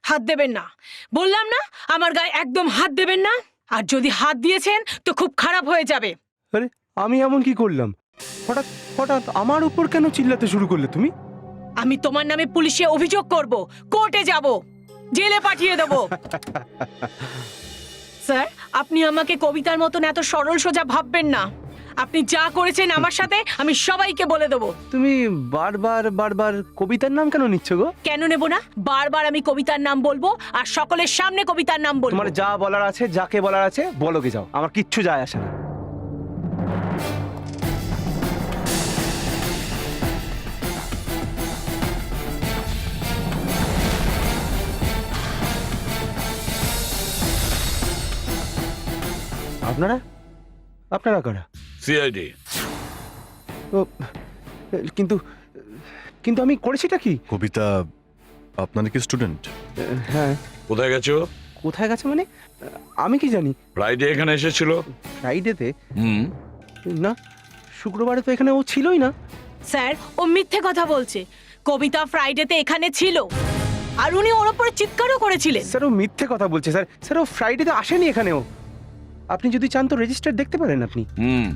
হাত দেবেন না, বললাম না আমার গায়ে একদম হাত দেবেন না। আর যদি হাত দিয়েছেন তো খুব খারাপ হয়ে যাবে। আরে আমি এমন কি করলাম? হঠাৎ হঠাৎ আমার উপর কেন চিল্লাতে শুরু করলে তুমি? আমি তোমার নামে পুলিশে অভিযোগ করব, কোর্টে যাব, জেলে পাঠিয়ে দেব। স্যার, আপনি আমাকে কবিতার মতন এত সরল সোজা ভাববেন না। আপনি যা করেছেন আমার সাথে আমি সবাইকে বলে দেবো। তুমি বারবার বারবার কবিতার নাম কেন নিচ্ছ গো? কেন নেব না? বারবার আমি কবিতার নাম বলবো আর সকলের সামনে কবিতার নাম বলবো। তোমার যা বলার আছে, যাকে বলার আছে বলো, গে যাও, আমার কিচ্ছু যায় আসে না। আপনারা আপনারা কারা? সিআইডি। ও, কিন্তু কিন্তু আমি করেছিটা কি? কবিতা আপনার কি স্টুডেন্ট? হ্যাঁ। কোথায় গেছো? কোথায় গেছে মানে? আমি কি জানি। ফ্রাইডে এখানে এসেছিল। ফ্রাইডেতে? হুম। না, শুক্রবারে তো এখানে ও ছিলই না। স্যার, ও মিথ্যে কথা বলছে। কবিতা ফ্রাইডেতে এখানে ছিল আর উনি ওর উপরে চিৎকারও করেছিলেন। স্যার ও মিথ্যে কথা বলছে স্যার। স্যার ও ফ্রাইডেতে আসেনি এখানেও। আপনি যদি চান তো রেজিস্টার দেখতে পারেন আপনি। হুম।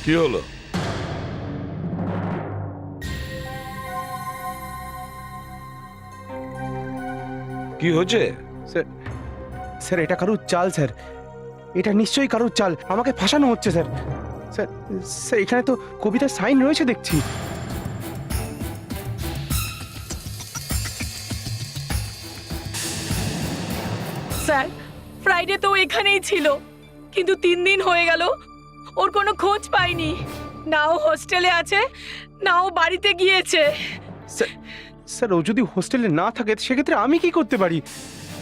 কি হলো? কি হচ্ছে? স্যার স্যার এটা কারুর চাল স্যার, এটা নিশ্চয়ই কারুর চাল। আমাকে ফাঁসানো হচ্ছে স্যার। স্যার স্যার এখানে তো কবিতার সাইন রয়েছে দেখছি। স্যার, ফ্রাইডে তো ও এখানেই ছিল, কিন্তু 3 দিন হয়ে গেল ওর কোনো খোঁজ পাইনি। না ও হোস্টেলে আছে, না ও বাড়িতে গিয়েছে। স্যার স্যার ও যদি হোস্টেলে না থাকে সেক্ষেত্রে আমি কি করতে পারি?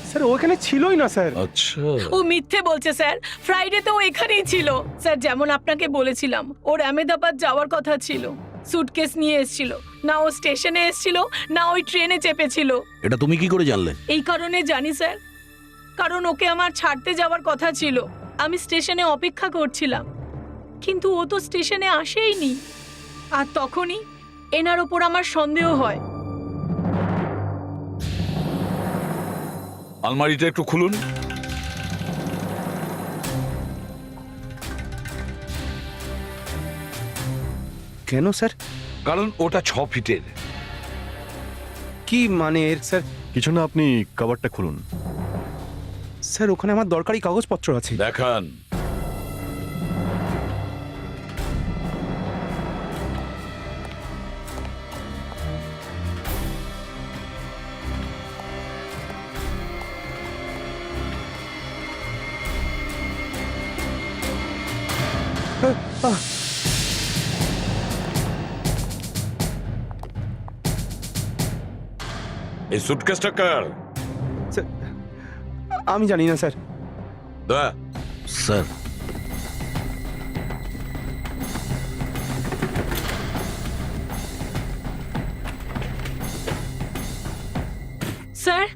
স্যার ও এখানে ছিলই না স্যার। আচ্ছা। ও মিথ্যে বলছে স্যার। ফ্রাইডে তো ও এখানেই ছিল। স্যার, যেমন আপনাকে বলেছিলাম ওর আহমেদাবাদ যাওয়ার কথা ছিল, সুটকেস নিয়ে এসেছিল। না ও স্টেশনে এসেছিল, না ওই ট্রেনে চেপেছিল। এটা তুমি কি করে জানলে? এই কারণে জানি স্যার, কারণ ওকে আমার ছাড়তে যাওয়ার কথা ছিল। আমি স্টেশনে অপেক্ষা করছিলাম, কিন্তু ও তো স্টেশনে আসেইনি। আর তখনই এনার ওপর আমার সন্দেহ হয়। আলমারিটা একটু খুলুন। কেন স্যার? কারণ ওটা 6 ফিটের। কি মানে এর স্যার? কিছু না, আপনি কভারটা খুলুন। স্যার ওখানে আমার দরকারি কাগজপত্র আছে। দেখান। এই সুটকেসটা কার? স্যার আমি জানি না স্যার। দা। স্যার, স্যার,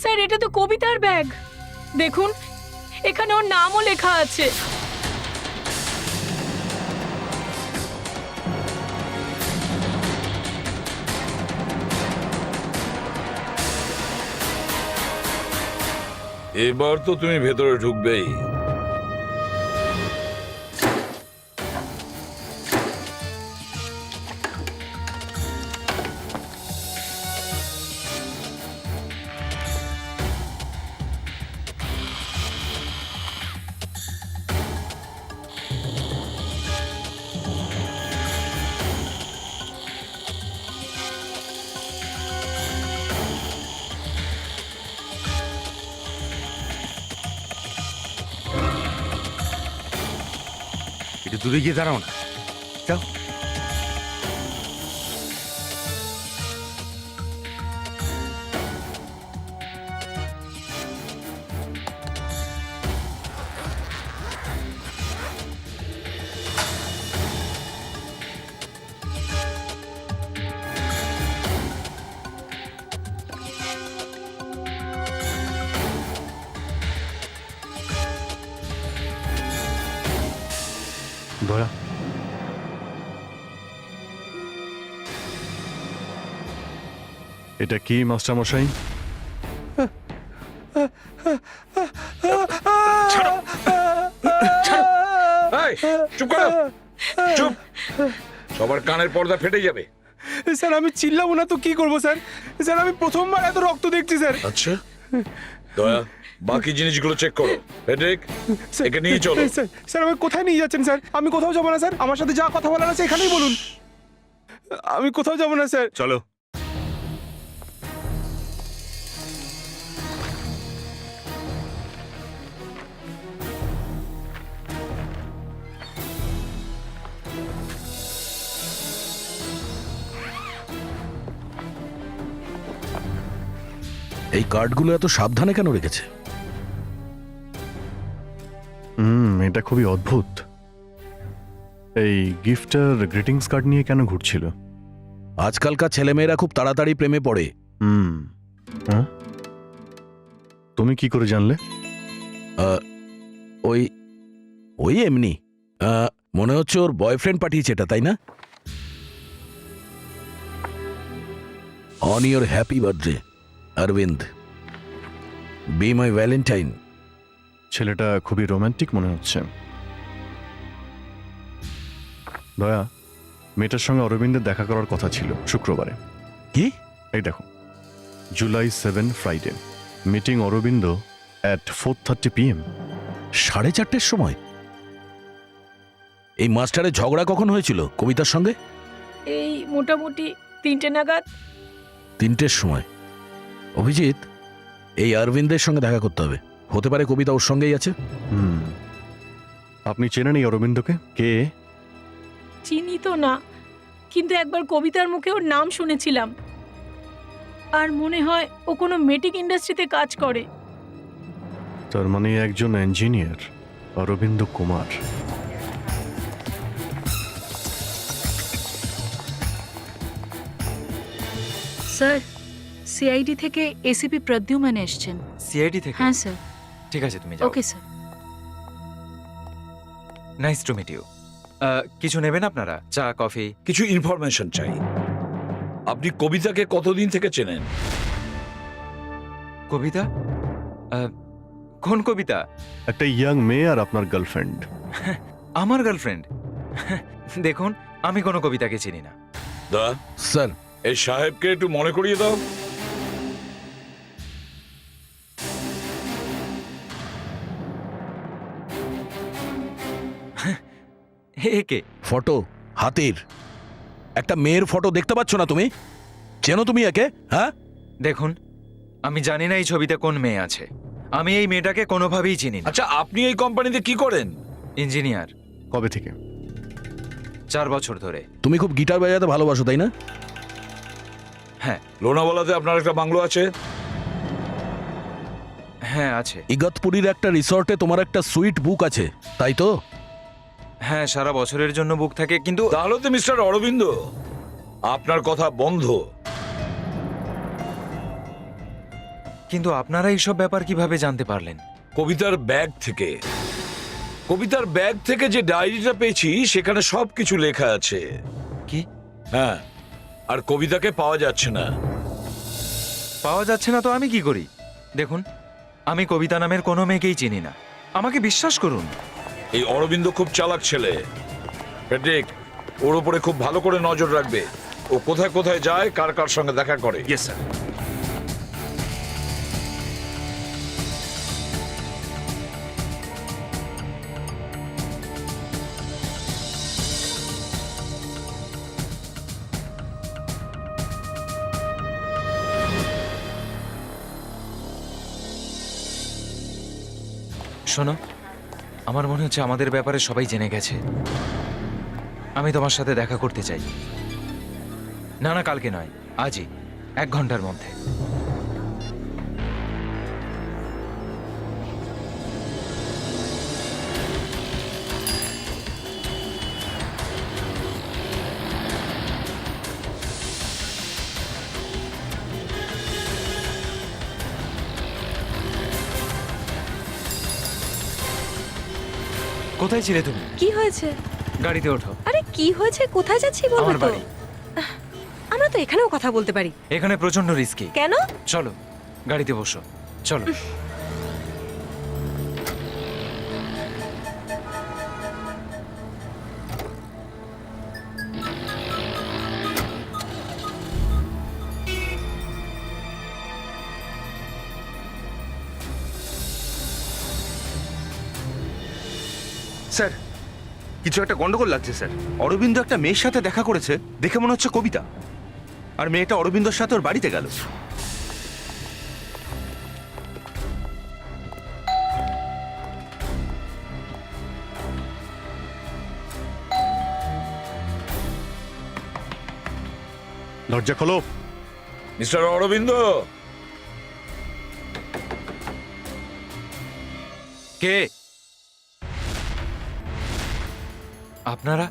স্যার এটা তো কবিতার ব্যাগ। দেখুন, এখানে ওর নামও লেখা আছে। এবার তো তুমি ভেতরে ঢুকবেই। একটু দূরে গিয়ে দাঁড়াও না। যাও। দয়া, এটা কি মাস্টার মশাই? এই, চুপ করো, চুপ। সবার কানের পর্দা ফেটে যাবে। স্যার আমি চিল্লাবো না তো কি করবো স্যার? স্যার আমি প্রথমবার এত রক্ত দেখছি স্যার। আচ্ছা, দয়া, বাকি জিনিসগুলো চেক করো। ফেডরিক, স্যার, একে নিয়ে চলো। স্যার স্যার আমাকে কোথায় নিয়ে যাচ্ছেন স্যার? আমি কোথাও যাবো না স্যার, আমার সাথে যা কথা বলার আছে এখানেই বলুন। আমি কোথাও যাবো না স্যার। চলো। এই কার্ডগুলো এত সাবধানে কেন রেখেছে? এটা খুবই অদ্ভুত। এই গিফটার গ্রিটিংস কার্ড নিয়ে কেন ঘুরছিল? আজকালকার ছেলেমেয়েরা খুব তাড়াতাড়ি প্রেমে পড়ে। হ্যাঁ? তুমি কি করে জানলে? ওই ওই এমনি মনে হচ্ছে ওর বয়ফ্রেন্ড পাঠিয়েছে এটা, তাই না? On your happy birthday Arvind, be my valentine. ছেলেটা খুবই রোমান্টিক মনে হচ্ছে। দয়া, মেয়েটার সঙ্গে অরবিন্দের দেখা করার কথা ছিল শুক্রবারে। কি? এই দেখো, July 7 Friday, meeting Arvind at 4:30 PM। 4:30 সময়? এই মাস্টারের ঝগড়া কখন হয়েছিল কবিতার সঙ্গে? এই মোটামুটি 3টে নাগাদ। 3টের সময়? অভিজিৎ, এই অরবিন্দের সঙ্গে দেখা করতে হবে। হতে পারে কবিতা ওর সঙ্গেই আছে। আপনি চেনেন এই অরবিন্দকে? কে? চিনি তো না, কিন্তু একবার কবিতার মুখে ওর নাম শুনেছিলাম। আর মনে হয় ও কোনো মেটিক ইন্ডাস্ট্রিতে কাজ করে। তার মানে একজন engineer, Arvind Kumar. Sir, CID থেকে এসিপি প্রদ্যুম্ন এসছেন। সিআইডি থেকে? হ্যাঁ স্যার। ঠিক আছে, তুমি যাও। Okay sir. Nice to meet you. কিছু নেবেন আপনারা? চা, কফি? কিছু ইনফরমেশন চাই। আপনি কবিতাকে কতদিন থেকে চেনেন? কবিতা? কোন কবিতা? একটা ইয়াং মেয়ে আর আপনার গার্লফ্রেন্ড। আমার গার্লফ্রেন্ড? দেখুন, আমি কোনো কবিতাকে চিনি না। দা, স্যার, এই সাহেবকে একটু মনে করিয়ে দাও। হে কে? ফটো হাতির একটা মেয়ের ফটো দেখতে পাচ্ছ না তুমি? চেনো তুমি একে? হ্যাঁ, দেখুন, আমি জানি না এই ছবিতে কোন মেয়ে আছে। আমি এই মেয়েটাকে কোনোভাবেই চিনি না। আচ্ছা, আপনি এই কোম্পানিতে কি করেন? ইঞ্জিনিয়ার। কবে থেকে? 4 বছর ধরে। তুমি খুব গিটার বাজাতে ভালোবাসো, তাই না? হ্যাঁ। লোনাওয়ালাতে আপনার একটা বাংলো আছে? হ্যাঁ, আছে। ইগতপুরীর একটা রিসর্টে তোমার একটা সুইট বুক আছে, তাই তো? হ্যাঁ, সারা বছরের জন্য বুক থাকে, কিন্তু তাহলে তো মিস্টার অরবিন্দ আপনার কথা বন্ধ। কিন্তু আপনারা এইসব ব্যাপার কিভাবে জানতে পারলেন? কবিতার ব্যাগ থেকে। কবিতার ব্যাগ থেকে যে ডায়েরিটা পেয়েছি সেখানে সবকিছু লেখা আছে। কি? হ্যাঁ, আর কবিতাকে পাওয়া যাচ্ছে না। পাওয়া যাচ্ছে না তো আমি কি করি? দেখুন, আমি কবিতা নামের কোনো মেয়েকেই চিনি না। আমাকে বিশ্বাস করুন। এই অরবিন্দ খুব চালাক ছেলে। ফেডরিক, ওর উপরে খুব ভালো করে নজর রাখবে। ও কোথায় কোথায় যায়, কার কার সঙ্গে দেখা করে। Yes sir. শোনো, আমার মনে হচ্ছে আমাদের ব্যাপারে সবাই জেনে গেছে। আমি তোমার সাথে দেখা করতে চাই। না না, কালকে নয়, আজই, 1 ঘন্টার মধ্যে। কোথায় ছিলে তুমি? কি হয়েছে? গাড়িতে ওঠো। আরে কি হয়েছে, কোথায় যাচ্ছি বলবো আমার তো? বাড়ি। আমরা তো এখানেও কথা বলতে পারি। এখানে প্রচন্ড রিস্কি। কেন? চলো গাড়িতে বসো, চলো। স্যার কিছু একটা গন্ডগোল লাগছে স্যার। অরবিন্দ একটা মেয়ের সাথে দেখা করেছে, দেখে মনে হচ্ছে কবিতা। আর মেয়েটা অরবিন্দর সাথে ওর বাড়িতে গেল। দরজা খোলো। মিস্টার অরবিন্দ, কে আপনারা?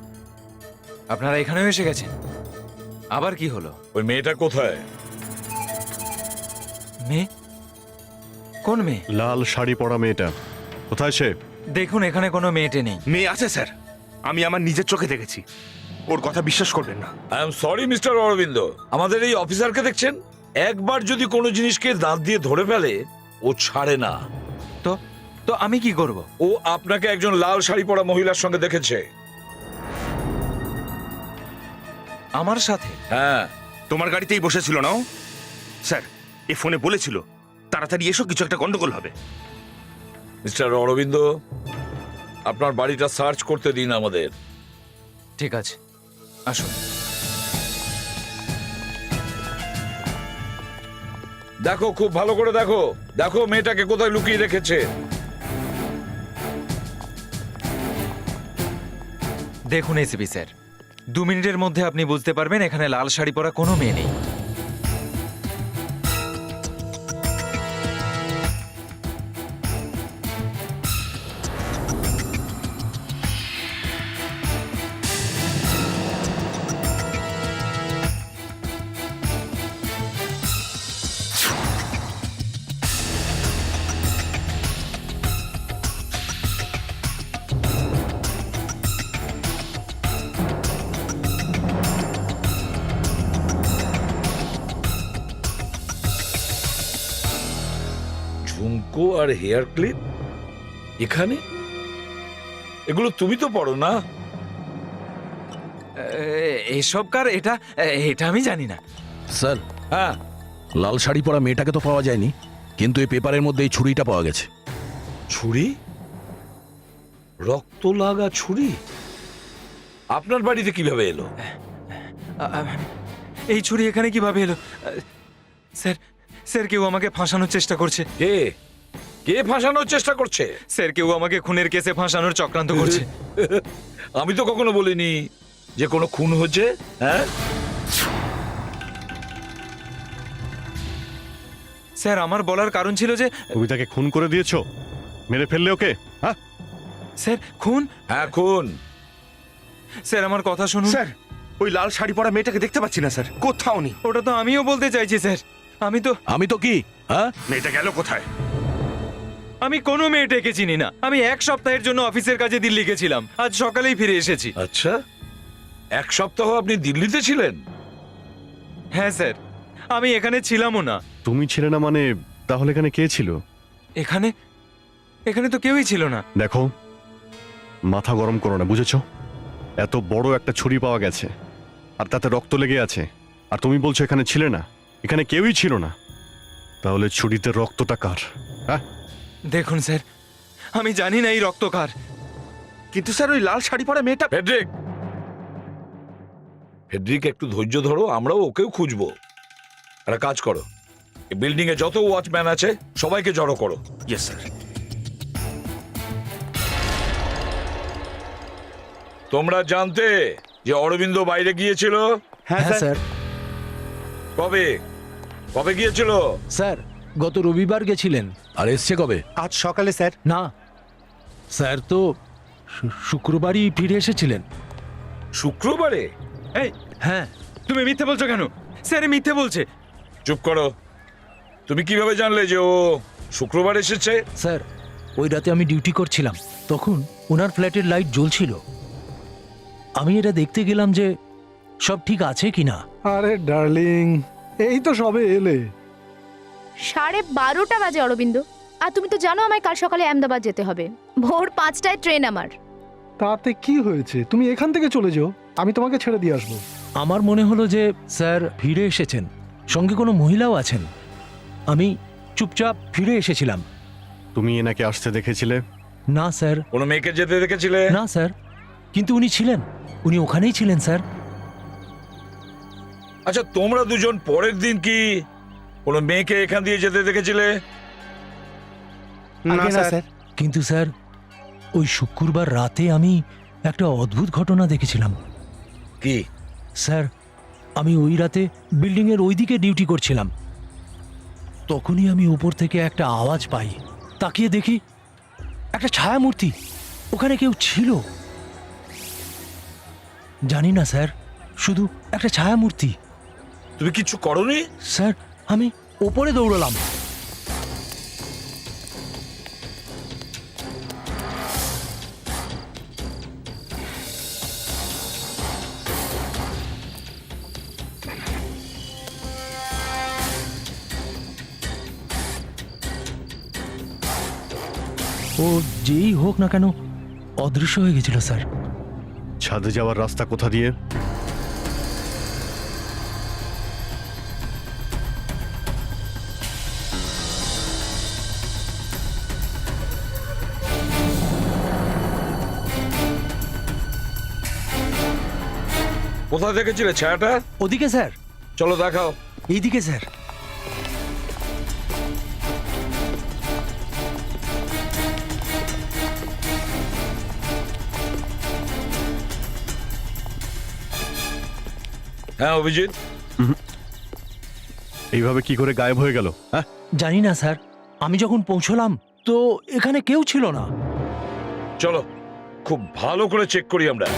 আপনারা এখানেও এসে গেছেন? আবার কি হলো? ওই মেয়েটা কোথায়? মেয়ে? কোন মেয়ে? লাল শাড়ি পরা মেয়েটা কোথায় সে? দেখুন এখানে কোনো মেয়েটে নেই। মেয়ে আছে স্যার, আমি আমার নিজের চোখে দেখেছি। ওর কথা বিশ্বাস করবেন না। I am sorry mister Arvind, আমাদের এই অফিসারকে দেখছেন, একবার যদি কোনো জিনিসকে দাঁত দিয়ে ধরে ফেলে ও ছাড়ে না। তো তো আমি কি করব? ও আপনাকে একজন লাল শাড়ি পরা মহিলার সঙ্গে দেখেছে। আমার সাথে? হ্যাঁ, তোমার গাড়িতেই বসেছিল না ও? স্যার এ ফোনে বলেছিল তাড়াতাড়ি এসো, কিছু একটা গন্ডগোল হবে। মিস্টার অরবিন্দ, আপনার বাড়িটা সার্চ করতে দিন আমাদের। ঠিক আছে, আসুন। দেখো, খুব ভালো করে দেখো, দেখো মেয়েটাকে কোথায় লুকিয়ে রেখেছে। দেখুন এসিপি স্যার, 2 মিনিটের মধ্যে আপনি বুঝতে পারবেন এখানে লাল শাড়ি পরা কোনো মেয়ে নেই। ঝুমকো আর হেয়ার ক্লিপ এখানে? এগুলো তুমি তো পড়ো না? এসব কার? এটা এটা আমি জানি না। স্যার, হ্যাঁ, লাল শাড়ি পরা মেয়েটাকে তো পাওয়া যায়নি, কিন্তু এই পেপারের মধ্যে এই ছুরিটা পাওয়া গেছে। ছুরি? রক্ত লাগা ছুরি আপনার বাড়িতে কিভাবে এলো? এই ছুরি এখানে কিভাবে এলো? স্যার, স্যার কেউ আমাকে ফাঁসানোর চেষ্টা করছে। কে কে ফাঁসানোর চেষ্টা করছে? স্যার কেউ আমাকে খুনের কেসে ফাঁসানোর চক্রান্ত করছে। আমি তো কখনো বলিনি যে কোনো খুন হচ্ছে। হ্যাঁ, স্যার আমার বলার কারণ ছিল যে কবিতাকে খুন করে দিয়েছো, মেরে ফেললে ওকে? হ্যাঁ, স্যার খুন? হ্যাঁ খুন। স্যার আমার কথা শুনুন। স্যার ওই লাল শাড়ি পরা মেয়েটাকে দেখতে পাচ্ছি না স্যার, কোথাও নেই। ওটা তো আমিও বলতে চাইছি স্যার। আমি তো কি? হ্যাঁ, মেয়েটা গেল কোথায়? আমি কোনো মেয়েটাকে চিনি না। আমি 1 সপ্তাহের জন্য অফিসের কাজে দিল্লি গেছিলাম, আজ সকালেই ফিরে এসেছি। আচ্ছা, 1 সপ্তাহ আপনি দিল্লিতে ছিলেন? হ্যাঁ স্যার, আমি এখানে ছিলামও না। তুমি ছিলে না মানে? তাহলে এখানে কে ছিল? এখানে এখানে তো কেউই ছিল না। দেখো, মাথা গরম করো না, বুঝেছো? এত বড় একটা ছুরি পাওয়া গেছে আর তাতে রক্ত লেগে আছে, আর তুমি বলছো এখানে ছিলে না? এখানে কেউই ছিল না। তাহলে ছুরিতে রক্তটা কার? হ্যাঁ, দেখুন স্যার, আমি জানি না এই রক্ত কার। কিন্তু স্যার ওই লাল শাড়ি পরা মেয়েটা। ফেডরিক, ফেডরিক একটু ধৈর্য ধরো, আমরাও ওকেও খুঁজবো। একটা কাজ করো, এই বিল্ডিং এ যত ওয়াচম্যান আছে সবাইকে জড়ো করো। Yes sir. তোমরা জানতে যে অরবিন্দ বাইরে গিয়েছিল? হ্যাঁ স্যার। কবে কবে গিয়েছিল? স্যার গত রবিবার গেছিলেন। আর এসছে কবে? আজ সকালে স্যার। না স্যার, তো শুক্রবারই ফিরে এসেছিলেন। শুক্রবারে? এই হ্যাঁ। তুমি মিথ্যে বলছো কেন? স্যার মিথ্যে বলছে। চুপ করো। তুমি কিভাবে জানলে যে ও শুক্রবার এসেছে? স্যার ওই রাতে আমি ডিউটি করছিলাম, তখন ওনার ফ্ল্যাটের লাইট জ্বলছিল। আমি এটা দেখতে গেলাম যে সব ঠিক আছে কিনা। আরে ডার্লিং, এই তো সবে এলে। 12:30 বাজে অরবিন্দ, আর তুমি তো জানো আমায় কাল সকালে আহমেদাবাদ যেতে হবে। ভোর 5টায় ট্রেন আমার। তাতে কি হয়েছে, তুমি এখান থেকে চলে যাও, আমি তোমাকে ছেড়ে দিয়ে আসবো। আমার মনে হলো যে স্যার ফিরে এসেছেন, সঙ্গে কোনো মহিলাও আছেন। আমি চুপচাপ ফিরে এসেছিলাম। তুমি এনাকে আসতে দেখেছিলে? না স্যার। কোনো মেয়েকে যেতে দেখেছিলে? না স্যার, কিন্তু উনি ছিলেন, উনি ওখানেই ছিলেন স্যার। আচ্ছা, তোমরা দুজন পরের দিন কি কোনো মেয়েকে এখান দিয়ে যেতে দেখেছিলে? না স্যার। কিন্তু স্যার, ওই শুক্রবার রাতে আমি একটা অদ্ভুত ঘটনা দেখেছিলাম। কি? স্যার, আমি ওই রাতে বিল্ডিংয়ের ওই দিকে ডিউটি করছিলাম। তখনই আমি উপর থেকে একটা আওয়াজ পাই, তাকিয়ে দেখি একটা ছায়ামূর্তি, ওখানে কেউ ছিল। জানি না স্যার, শুধু একটা ছায়ামূর্তি। তুমি কিছু করোনি? স্যার, আমি ওপরে দৌড়লাম। ও যেই হোক না কেন অদৃশ্য হয়ে গেছিল স্যার। ছাদে যাওয়ার রাস্তা কোথা দিয়ে? কোথায় দেখেছিলে ছায়াটা? ওদিকে স্যার। চলো দেখাও। এইদিকে স্যার। হ্যাঁ অভিজিৎ, এইভাবে কি করে গায়েব হয়ে গেল? হ্যাঁ, জানি না স্যার, আমি যখন পৌঁছলাম তো এখানে কেউ ছিল না। চলো খুব ভালো করে চেক করি আমরা।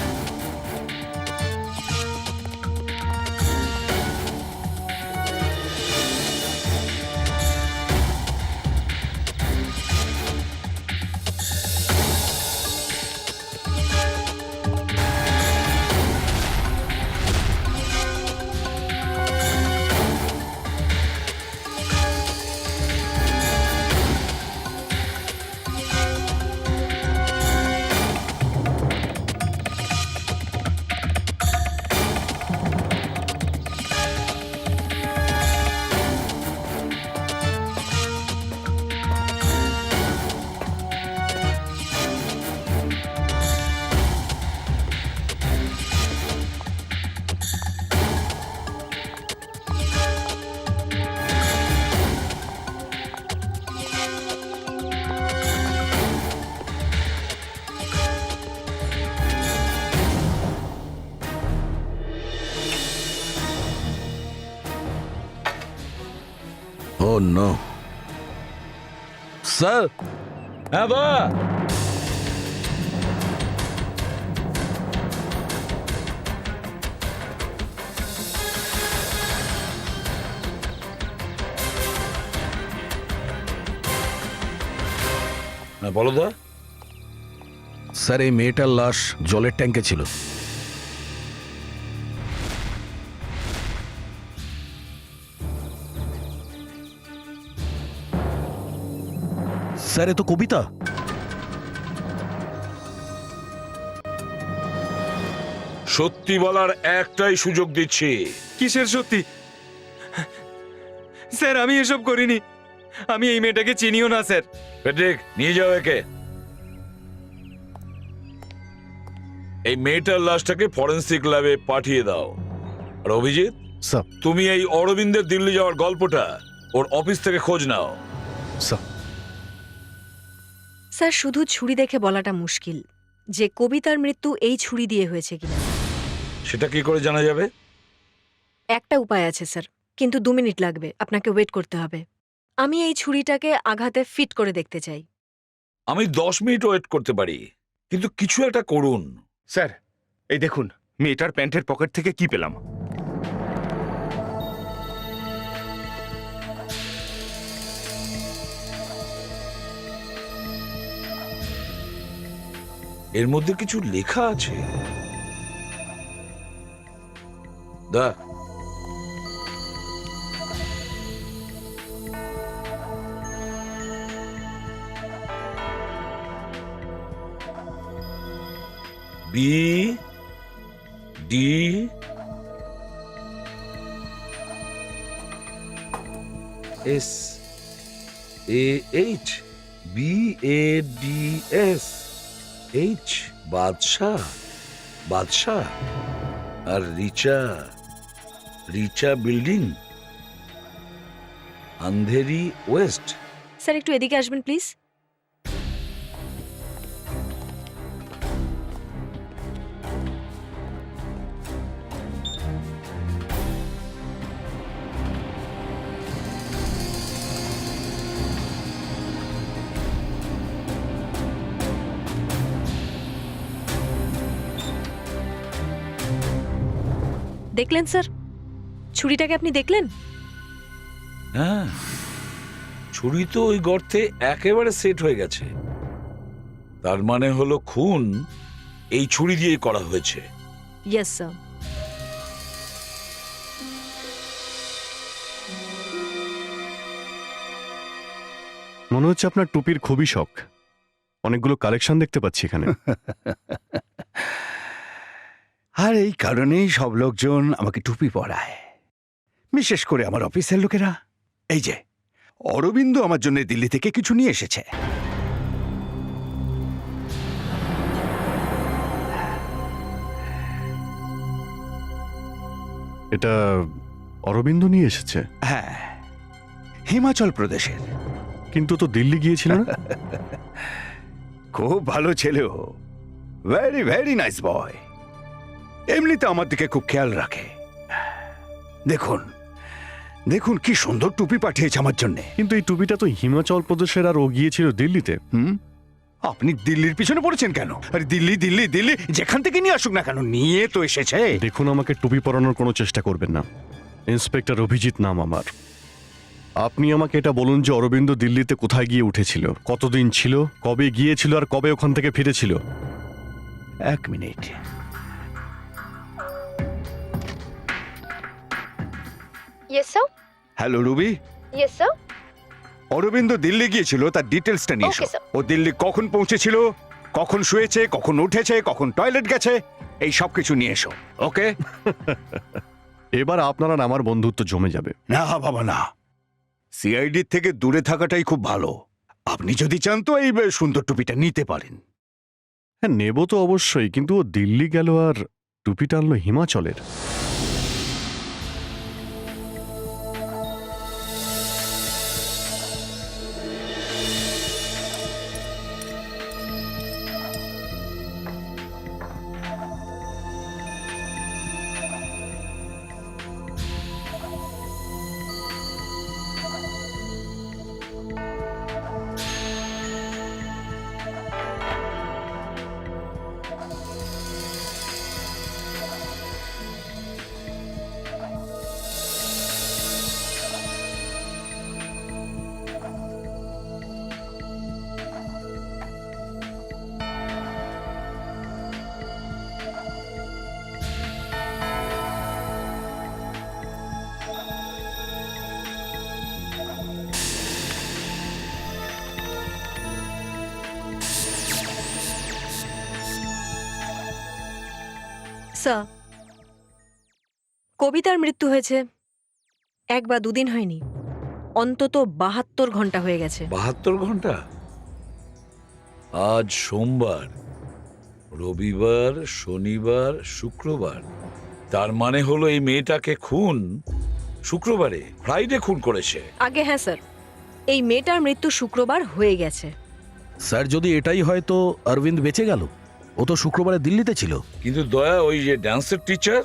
ও নো স্যার। হ্যাঁ বা বলো দা। স্যার, এই মেয়েটার লাশ জলের ট্যাঙ্কে ছিল। স্যার, এ তো কবিতা। সত্যি বলার একটাই সুযোগ দিচ্ছি। কিসের সত্যি? স্যার, আমি এসব করিনি। আমি এই মেয়েটাকে চিনিও না স্যার। পেট্রিক, নিয়ে যাও একে। এই মেয়েটার লাশটাকে ফরেন্সিক ল্যাবে পাঠিয়ে দাও। আর অভিজিৎ, স্যার। তুমি এই অরবিন্দের দিল্লি যাওয়ার গল্পটা ওর অফিস থেকে খোঁজ নাও। স্যার। স্যার, শুধু ছুরি দেখে বলাটা মুশকিল যে কবিতার মৃত্যু এই ছুরি দিয়ে হয়েছে কিনা। সেটা কি করে জানা যাবে? একটা উপায় আছে স্যার, কিন্তু 2 মিনিট লাগবে, আপনাকে ওয়েট করতে হবে। আমি এই ছুরিটাকে আঘাতে ফিট করে দেখতে চাই। আমি 10 মিনিট ওয়েট করতে পারি, কিন্তু কিছু একটা করুন। স্যার, এই দেখুন মেয়েটার প্যান্টের পকেট থেকে কি পেলাম। এর মধ্যে কিছু লেখা আছে। The B D S A H B A D S H Badshah Badshah আর Richa Richa building Andheri west. Sir একটু এদিকে আসবেন প্লিজ। দেখলেন স্যার, ছুরিটাকে আপনি দেখলেন? হ্যাঁ, ছুরি তো ওই গর্তে একেবারে সেট হয়ে গেছে। তার মানে হলো খুন এই ছুরি দিয়ে করা হয়েছে। Yes sir. মনে হচ্ছে আপনার টুপির খুবই শখ। অনেকগুলো কালেকশন দেখতে পাচ্ছি এখানে। আর এই কারণেই সব লোকজন আমাকে টুপি পরায়, বিশেষ করে আমার অফিসের লোকেরা। এই যে অরবিন্দ আমার জন্য দিল্লি থেকে কিছু নিয়ে এসেছে। এটা অরবিন্দ নিয়ে এসেছে? হ্যাঁ, হিমাচল প্রদেশের। কিন্তু তো দিল্লি গিয়েছিল না? খুব ভালো ছেলে ও, ভেরি ভেরি নাইস বয়। এমনিতে আমার দিকে খুব খেয়াল রাখে। দেখুন দেখুন কি সুন্দর টুপি পাঠিয়েছে আমার জন্য। কিন্তু এই টুপিটা তো হিমাচল প্রদেশের, আর ও গিয়েছিল দিল্লিতে। আপনি দিল্লির পিছনে পড়েছেন কেন? আরে দিল্লি দিল্লি দিল্লি, যেখান থেকে নিয়ে আসুক না কেন, নিয়ে তো এসেছে। দেখুন, আমাকে টুপি পরানোর কোনো চেষ্টা করবেন না। ইন্সপেক্টর অভিজিৎ নাম আমার। আপনি আমাকে এটা বলুন যে অরবিন্দ দিল্লিতে কোথায় গিয়ে উঠেছিল, কতদিন ছিল, কবে গিয়েছিল, আর কবে ওখান থেকে ফিরেছিল। এক minute. Yes sir. Hello Ruby. Yes sir. Arvind Delhi গিয়েছিল, তার ডিটেলসটা নিয়ে এসো। Okay, sir. ও দিল্লি কখন পৌঁছেছিল, কখন শুয়েছে, কখন উঠেছে, কখন টয়লেট গেছে, এই সব কিছু নিয়ে এসো। ওকে? এবার আপনার আর আমার বন্ধুত্ব জমে যাবে। না বাবা না, সিআইডি থেকে দূরে থাকাটাই খুব ভালো। আপনি যদি চান তো এই সুন্দর টুপিটা নিতে পারেন। হ্যাঁ, নেব তো অবশ্যই, কিন্তু ও দিল্লি গেল আর টুপিটা আনলো হিমাচলের। স্যার, কবিতার মৃত্যু হয়েছে 1 বা 2 দিন হয়নি, অন্তত 72 ঘন্টা হয়ে গেছে। 72 ঘন্টা? আজ সোমবার, রবিবার, শনিবার, শুক্রবার। তার মানে হলো এই মেয়েটাকে খুন শুক্রবারে, ফ্রাইডে খুন করেছে। আগে হ্যাঁ স্যার, এই মেয়েটার মৃত্যু শুক্রবার হয়ে গেছে। স্যার, যদি এটাই হয় তো অরবিন্দ বেঁচে গেল। ও তো শুক্রবারে দিল্লিতে ছিল। কিন্তু দয়া, ওই যে ডান্সের টিচার,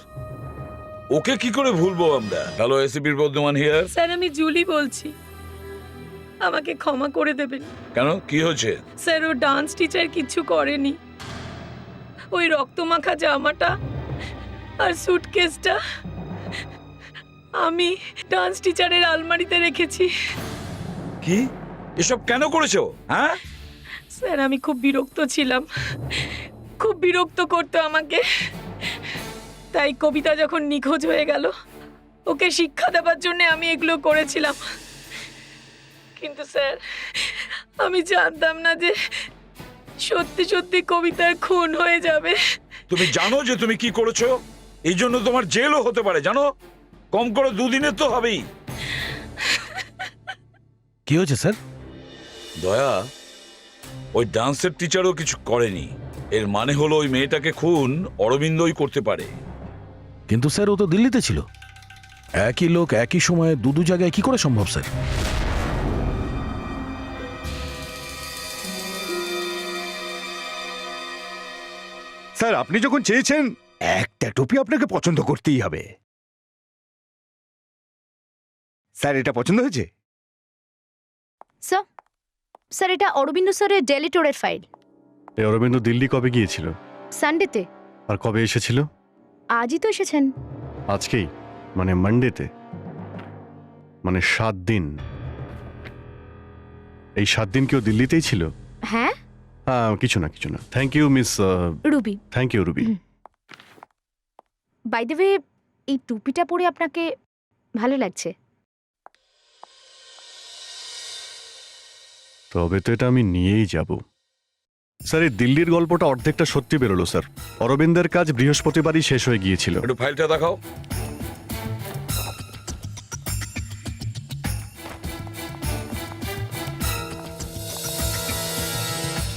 ওকে কি করে ভুলবো আমরা? হ্যালো, এসিপির বর্ধমান হিয়ার। স্যার, আমি জুলি বলছি, আমাকে ক্ষমা করে দেবেন। কেন, কি হয়েছে? স্যার, ও ডান্স টিচার কিচ্ছু করেনি। ওই রক্তমাখা জামাটা আর সুটকেসটা আমি ডান্স টিচারের আলমারিতে রেখেছি। কি এসব কেন করেছো? হ্যাঁ স্যার, আমি খুব বিরক্ত ছিলাম, খুব বিরক্ত করতো আমাকে। তাই কবিতা যখন নিখোঁজ হয়ে গেল, ওকে শিক্ষা দেওয়ার জন্য আমি এগুলো করেছিলাম। কিন্তু স্যার, আমি জানতাম না যে সত্যি সত্যি কবিতার খুন হয়ে যাবে। তুমি জানো যে তুমি কি করেছো? এই জন্য তোমার জেলও হতে পারে, জানো? কম করে 2 দিনের তো হবেই। কি হয়েছে স্যার? দয়া, ওই ডান্সের টিচারও কিছু করেনি। এর মানে হলো ওই মেয়েটাকে খুন অরবিন্দই করতে পারে। কিন্তু স্যার, ও তো দিল্লিতে ছিল। একই লোক একই সময়ে দু জায়গায় কি করে সম্ভব স্যার? স্যার, আপনি যখন চেয়েছেন, একটা টুপি আপনাকে পছন্দ করতেই হবে। স্যার, এটা পছন্দ হয়েছে? স্যার, স্যার এটা অরবিন্দ স্যারের ডেলি ট্যুরের ফাইল। এই অরবিন্দ দিল্লি কবে গিয়েছিল? সানডেতে। আর কবে এসেছিল? আজই তো এসেছেন। আজকেই? মানে মানডেতে? মানে 7 দিন। এই 7 দিন কেউ দিল্লিতেই ছিল? হ্যাঁ, হ্যাঁ, কিছু না। Thank you miss Ruby. Thank you Ruby. By the way, এই টুপিটা পরে আপনাকে ভালো লাগছে। তবে তো এটা আমি নিয়েই যাব। স্যার, এই দিল্লির গল্পটা অর্ধেকটা সত্যি বেরোলো স্যার। অরবিন্দের কাজ বৃহস্পতিবারই শেষ হয়ে গিয়েছিল। একটু ফাইলটা দেখাও।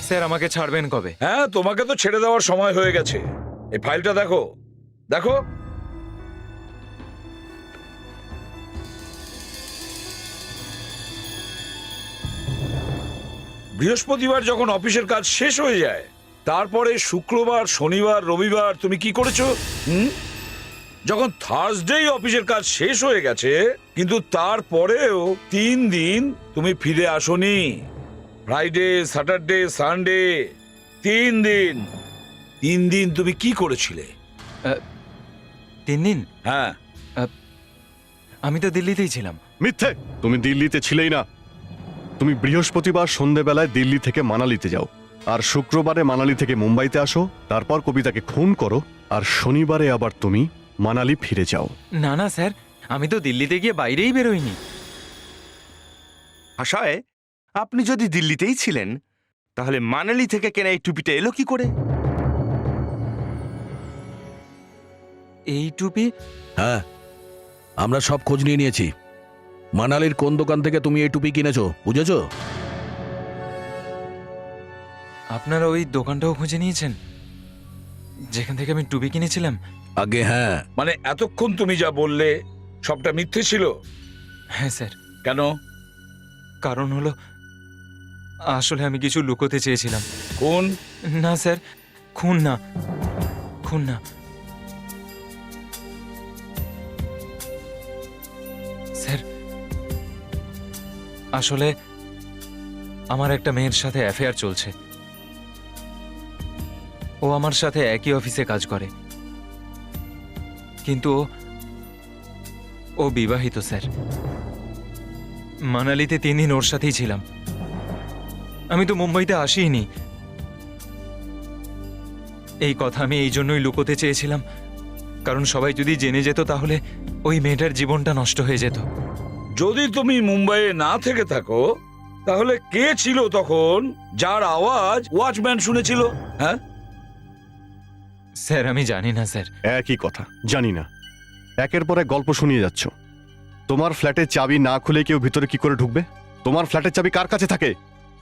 স্যার, আমাকে ছাড়বেন কবে? হ্যাঁ, তোমাকে তো ছেড়ে দেওয়ার সময় হয়ে গেছে। এই ফাইলটা দেখো, দেখো। বৃহস্পতিবার যখন অফিসের কাজ শেষ হয়ে যায়, তারপরে শুক্রবার, শনিবার, রবিবার তুমি কি করেছো? যখন থার্সডে অফিসের কাজ শেষ হয়ে গেছে, কিন্তু তারপরেও 3 দিন তুমি ফিরে আসোনি। ফ্রাইডে, স্যাটারডে, সানডে, 3 দিন। 3 দিন তুমি কি করেছিলে? 3 দিন? হ্যাঁ। আমি তো দিল্লিতেই ছিলাম। মিথ্যে! তুমি দিল্লিতে ছিলেই না। তুমি বৃহস্পতিবার সন্ধেবেলায় দিল্লি থেকে মানালিতে যাও, আর শুক্রবারে মানালি থেকে মুম্বাইতে আসো, তারপর কবিতাকে খুন করো, আর শনিবারে আবার তুমি মানালি ফিরে যাও। না না স্যার, আমি তো দিল্লিতে গিয়ে বাইরেই বেরোইনি। আশায়, আপনি যদি দিল্লিতেই ছিলেন, তাহলে মানালি থেকে কেনা এই টুপিটা এলো কি করে? এই টুপি? হ্যাঁ, আমরা সব খোঁজ নিয়ে নিয়েছি। মানালির কোন দোকান থেকে তুমি এই টুপি কিনেছো, বুঝেছো? আপনারা ওই দোকানটাও খুঁজে নিয়েছেন যেখান থেকে আমি টুপি কিনেছিলাম? আগে হ্যাঁ। মানে এতক্ষণ তুমি যা বললে সবটা মিথ্যে ছিল? হ্যাঁ স্যার। কেন? কারণ হলো, আসলে আমি কিছু লুকোতে চেয়েছিলাম। কোন? না স্যার, খুন না, খুন না। স্যার, আসলে আমার একটা মেয়ের সাথে অ্যাফেয়ার চলছে। ও আমার সাথে একই অফিসে কাজ করে, কিন্তু ও বিবাহিত স্যার। মানালিতে 3 দিন ওর সাথেই ছিলাম। আমি তো মুম্বাইতে আসিনি। এই কথা আমি এই জন্যই লুকোতে চেয়েছিলাম, কারণ সবাই যদি জেনে যেত তাহলে ওই মেয়েটার জীবনটা নষ্ট হয়ে যেত। যদি তুমি মুম্বাইয়ে না থেকে থাকো, তাহলে কে ছিল তখন যার আওয়াজ ওয়াচম্যান শুনেছিল? হ্যাঁ স্যার, আমি জানি না স্যার। একই কথা, জানি না। একের পর এক গল্প শুনিয়ে যাচ্ছ। তোমার ফ্ল্যাটের চাবি না খুলে কেউ ভিতরে কি করে ঢুকবে? তোমার ফ্ল্যাটের চাবি কার কাছে থাকে?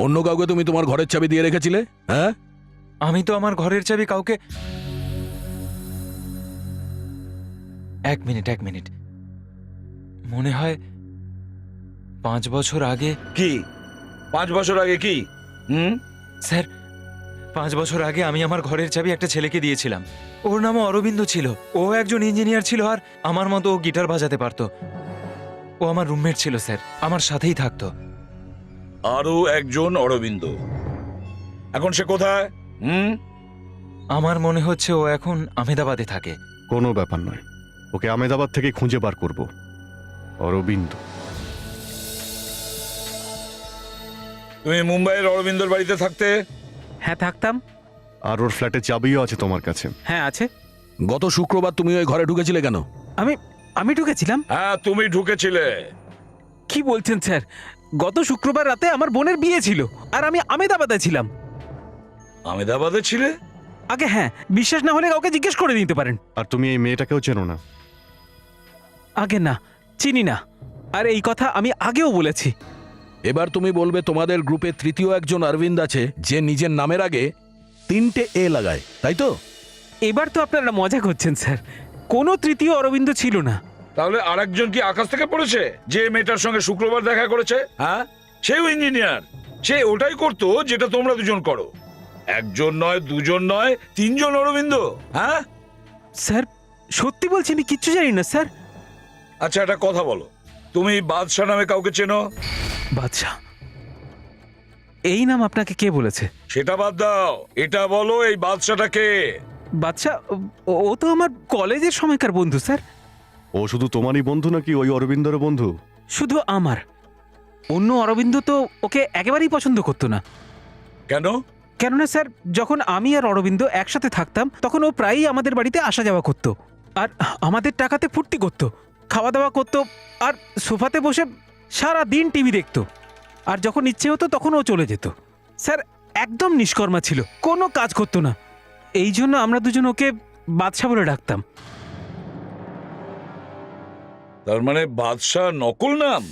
অন্য কাউকে তুমি তোমার ঘরের চাবি দিয়ে রেখেছিলে? হ্যাঁ, আমি তো আমার ঘরের চাবি কাউকে... এক মিনিট। মনে হয় 5 বছর আগে। কি 5 বছর আগে? কি? স্যার, 5 বছর আগে আমি আমার ঘরের চাবি একটা ছেলেকে দিয়েছিলাম। ওর নামও অরবিন্দ ছিল। ও একজন ইঞ্জিনিয়ার ছিল, আর আমার মতো ও গিটার বাজাতে পারতো। ও আমার রুমমেট ছিল স্যার, আমার সাথেই থাকতো। আরো একজন অরবিন্দ। এখন সে কোথায়? আমার মনে হচ্ছে ও এখন আহমেদাবাদে থাকে। কোনো ব্যাপার নয়, ওকে আহমেদাবাদ থেকে খুঁজে বার করব। অরবিন্দ। তুমি মুম্বাইয়ের অরবিন্দর বাড়িতে থাকতে? হ্যাঁ, থাকতাম। আর ওর ফ্ল্যাটের চাবিও আছে তোমার কাছে? হ্যাঁ, আছে। গত শুক্রবার তুমি ওই ঘরে ঢুকেছিলে কেন? আমি ঢুকেছিলাম? হ্যাঁ, তুমি ঢুকেছিলে। কি বলছেন স্যার? গত শুক্রবার রাতে আমার বোনের বিয়ে ছিল আর আমি আমেদাবাদে ছিলাম। আমেদাবাদে ছিলে? আগে হ্যাঁ, বিশ্বাস না হলে কাউকে জিজ্ঞেস করে নিতে পারেন। আর তুমি এই মেয়েটাকেও চেনো না? আগে না, চিনি না। আর এই কথা আমি আগেও বলেছি। এবার তুমি বলবে তোমাদের গ্রুপে তৃতীয় একজন অরবিন্দ আছে যে নিজের নামের আগে 3টে এ লাগায়, তাই তো? এবার তো আপনারা মজা করছেন স্যার, কোনো তৃতীয় অরবিন্দ ছিল না। তাহলে আরেকজন কি আকাশ থেকে পড়েছে যে মেয়েটার সঙ্গে শুক্রবার দেখা করেছে? হ্যাঁ, সেও ইঞ্জিনিয়ার। সে ওটাই করতো যেটা তোমরা দুজন করো। একজন নয়, দুজন নয়, 3জন অরবিন্দ। হ্যাঁ স্যার সত্যি বলছি, আমি কিচ্ছু জানি না স্যার। আচ্ছা, একটা কথা বলো, তুমি বাদশা নামে কাউকে চেনো? বাদশা? এই নাম আপনাকে কে বলেছে? সেটা বাদ দাও, এটা বলো, এই বাদশাটা কে? বাদশা? ও তো আমার কলেজের সময়কার বন্ধু স্যার। ও শুধু তোমারই বন্ধু নাকি ওই অরবিন্দর বন্ধু? শুধু আমার। অন্য অরবিন্দ তো ওকে একেবারেই পছন্দ করতো না। কেন? কেননা স্যার, যখন আমি আর অরবিন্দ একসাথে থাকতাম তখন ও প্রায়ই আমাদের বাড়িতে আসা যাওয়া করতো আর আমাদের টাকাতে ফুর্তি করতো, খাওয়া দাওয়া করতো আর সোফাতে বসে সারা দিন টিভি দেখতো। আর যখন ইচ্ছে হতো তখন ও চলে যেত। স্যার একদম নিষ্কর্মা ছিল, কোনো কাজ করতো না। এই জন্য আমরা দুজন ওকে বাদশা বলে ডাকতাম। তার মানে বাদশা নকল নাম?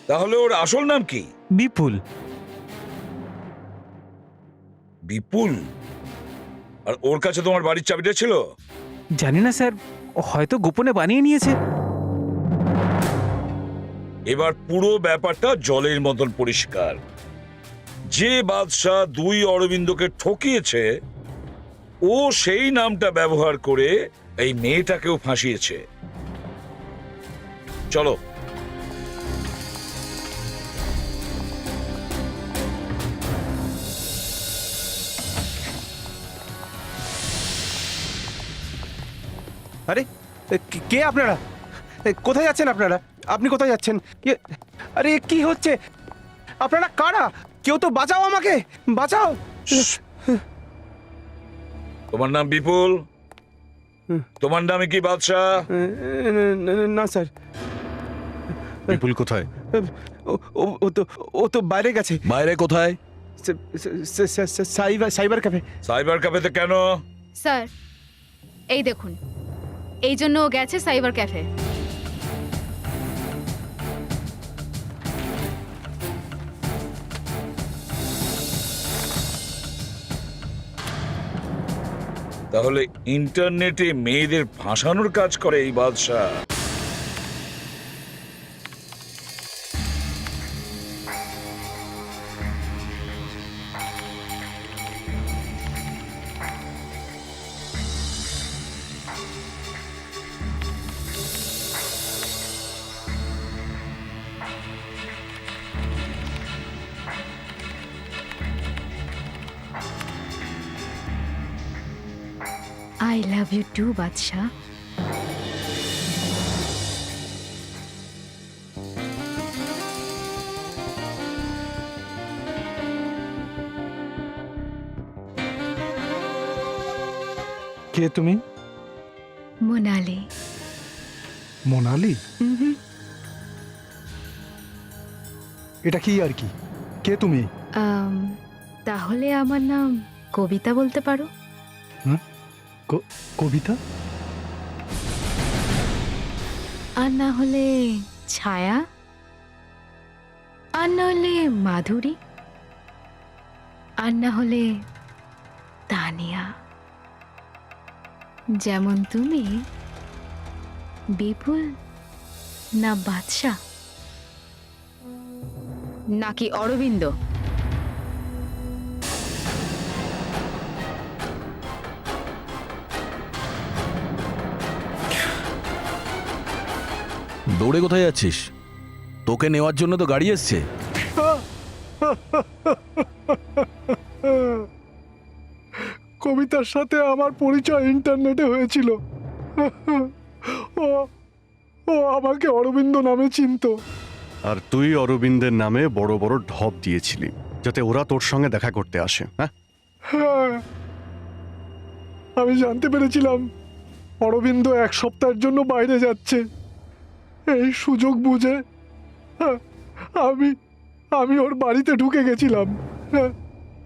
তাহলে ওর আসল নাম কি? বিপুল। বিপুল? আর ওর কাছে তোমার বাড়ির চাবিটা ছিল? জানি না স্যার, হয়তো গোপনে বানিয়ে নিয়েছে। এবার পুরো ব্যাপারটা জলের মতন পরিষ্কার। যে বাদশাহ 2 অরবিন্দকে ঠকিয়েছে, ও সেই নামটা ব্যবহার করে এই মেয়েটাকেও ফাঁসিয়েছে। চলো। আরে কে আপনারা? কোথায় যাচ্ছেন আপনারা? আপনি কোথায় যাচ্ছেন? আরে কি হচ্ছে? আপনারা কারা? কেউ তো বাঁচাও, আমাকে বাঁচাও। তোমার নাম বিপুল? তোমার নামে কি বাদশা? না স্যার। বিপুল কোথায়? ও তো বাইরে গেছে। বাইরে কোথায়? Cyber cafe. সাইবার ক্যাফেতে কেন? স্যার এই দেখুন, এই জন্য ও গেছে সাইবার ক্যাফে। তাহলে ইন্টারনেটে মেয়েদের ফাঁসানোর কাজ করে এই বাদশা। I love you too, বাদশা। কে তুমি? মোনালি। মোনালি? এটা কি আর কি? কে তুমি? তাহলে আমার নাম কবিতা বলতে পারো। কবিতা? আর না হলে ছায়া, আর না হলে মাধুরী, আর না হলে তানিয়া। যেমন তুমি, বিপুল না বাদশা নাকি অরবিন্দ? দৌড়ে কোথায় যাচ্ছিস? তোকে নেওয়ার জন্য তো গাড়ি এসছে। কবিতার সাথে আমার পরিচয় ইন্টারনেটে হয়েছিল। ও আমাকে অরবিন্দ নামে চিনতো। আর তুই অরবিন্দের নামে বড় বড় ঢপ দিয়েছিলি যাতে ওরা তোর সঙ্গে দেখা করতে আসে। হ্যাঁ, আমি জানতে পেরেছিলাম অরবিন্দ 1 সপ্তাহের জন্য বাইরে যাচ্ছে। এই সুযোগ বুঝে আমি ওর বাড়িতে ঢুকে গেছিলাম।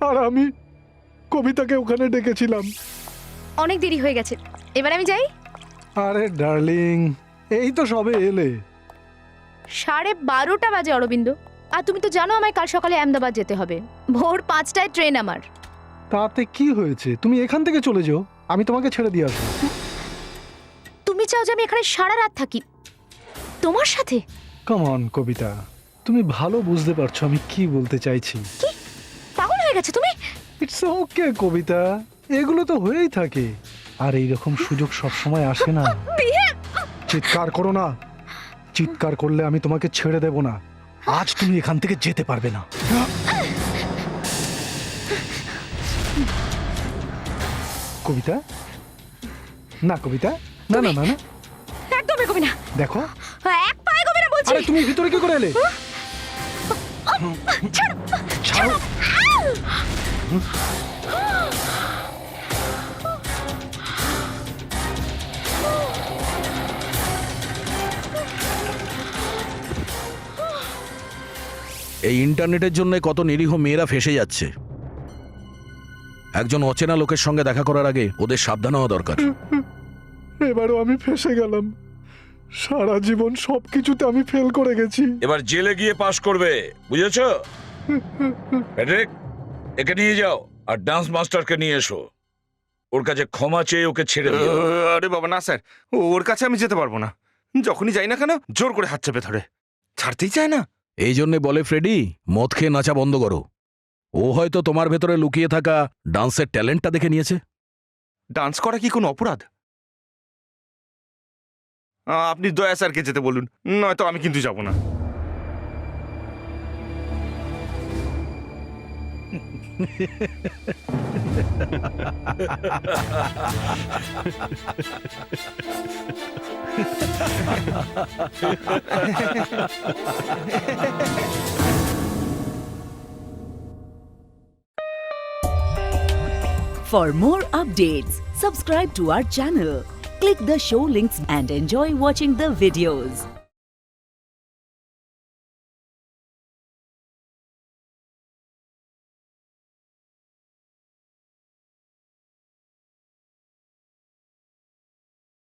আর আমি কবিতাকে ওখানে ডেকেছিলাম। অনেক দেরি হয়ে গেছে, এবার আমি যাই। আরে ডার্লিং, এই তো সবে এলে। 12:30 বাজে অরবিন্দ, আর তুমি তো জানো আমায় কাল সকালে আহমেদাবাদ যেতে হবে। ভোর 5টায় ট্রেন আমার। তাতে কি হয়েছে? তুমি এখান থেকে চলে যাও, আমি তোমাকে ছেড়ে দিয়ে আসবো। তুমি চাও যে আমি এখানে সারা রাত থাকি তোমার সাথে? কাম অন কবিতা, তুমি ভালো বুঝতে পারছো আমি কি বলতে চাইছি। কি পাগল হয়ে গেছে তুমি? ইটস ওকে কবিতা, এগুলো তো হয়েই থাকে। আর এইরকম সুযোগ সবসময় আসে না। চিৎকার করো না, চিৎকার করলে আমি তোমাকে ছেড়ে দেব না। আজ তুমি এখান থেকে যেতে পারবে না। কবিতা, না কবিতা, না না না না, একদম এগোবি না। দেখো এক পা এগোবি না বলছি। আরে তুমি ভিতরে কি করে এলে? ছাড়ো। এই ইন্টারনেটের জন্য কত নিরীহ মেয়েরা ফেসে যাচ্ছে। একজন অচেনা লোকের সঙ্গে দেখা করার আগে ওদের সাবধান হওয়া দরকার। এবারও আমি ফেসে গেলাম। সারা জীবন সবকিছুতে আমি ফেল করে গেছি। এবার জেলে গিয়ে পাস করবে, বুঝেছো? প্যাট্রিক, একে নিয়ে যাও আর ডান্স মাস্টারকে নিয়ে এসো। ওর কাছে ক্ষমা চেয়ে ওকে ছেড়ে দিও। আরে বাবা না স্যার, ওর কাছে আমি যেতে পারবো না। যখনই যাই না কেন জোর করে হাত চেপে ধরে, ছাড়তেই চায় না। এই জন্যে বলে ফ্রেডি, মদ খেয়ে নাচা বন্ধ করো। ও হয়তো তোমার ভেতরে লুকিয়ে থাকা ডান্সের ট্যালেন্টটা দেখে নিয়েছে। ডান্স করা কি কোনো অপরাধ? আপনি দয়া স্যারকে যেতে বলুন, নয়তো আমি কিন্তু যাব না। For more updates, subscribe to our channel, click the show links and enjoy watching the videos.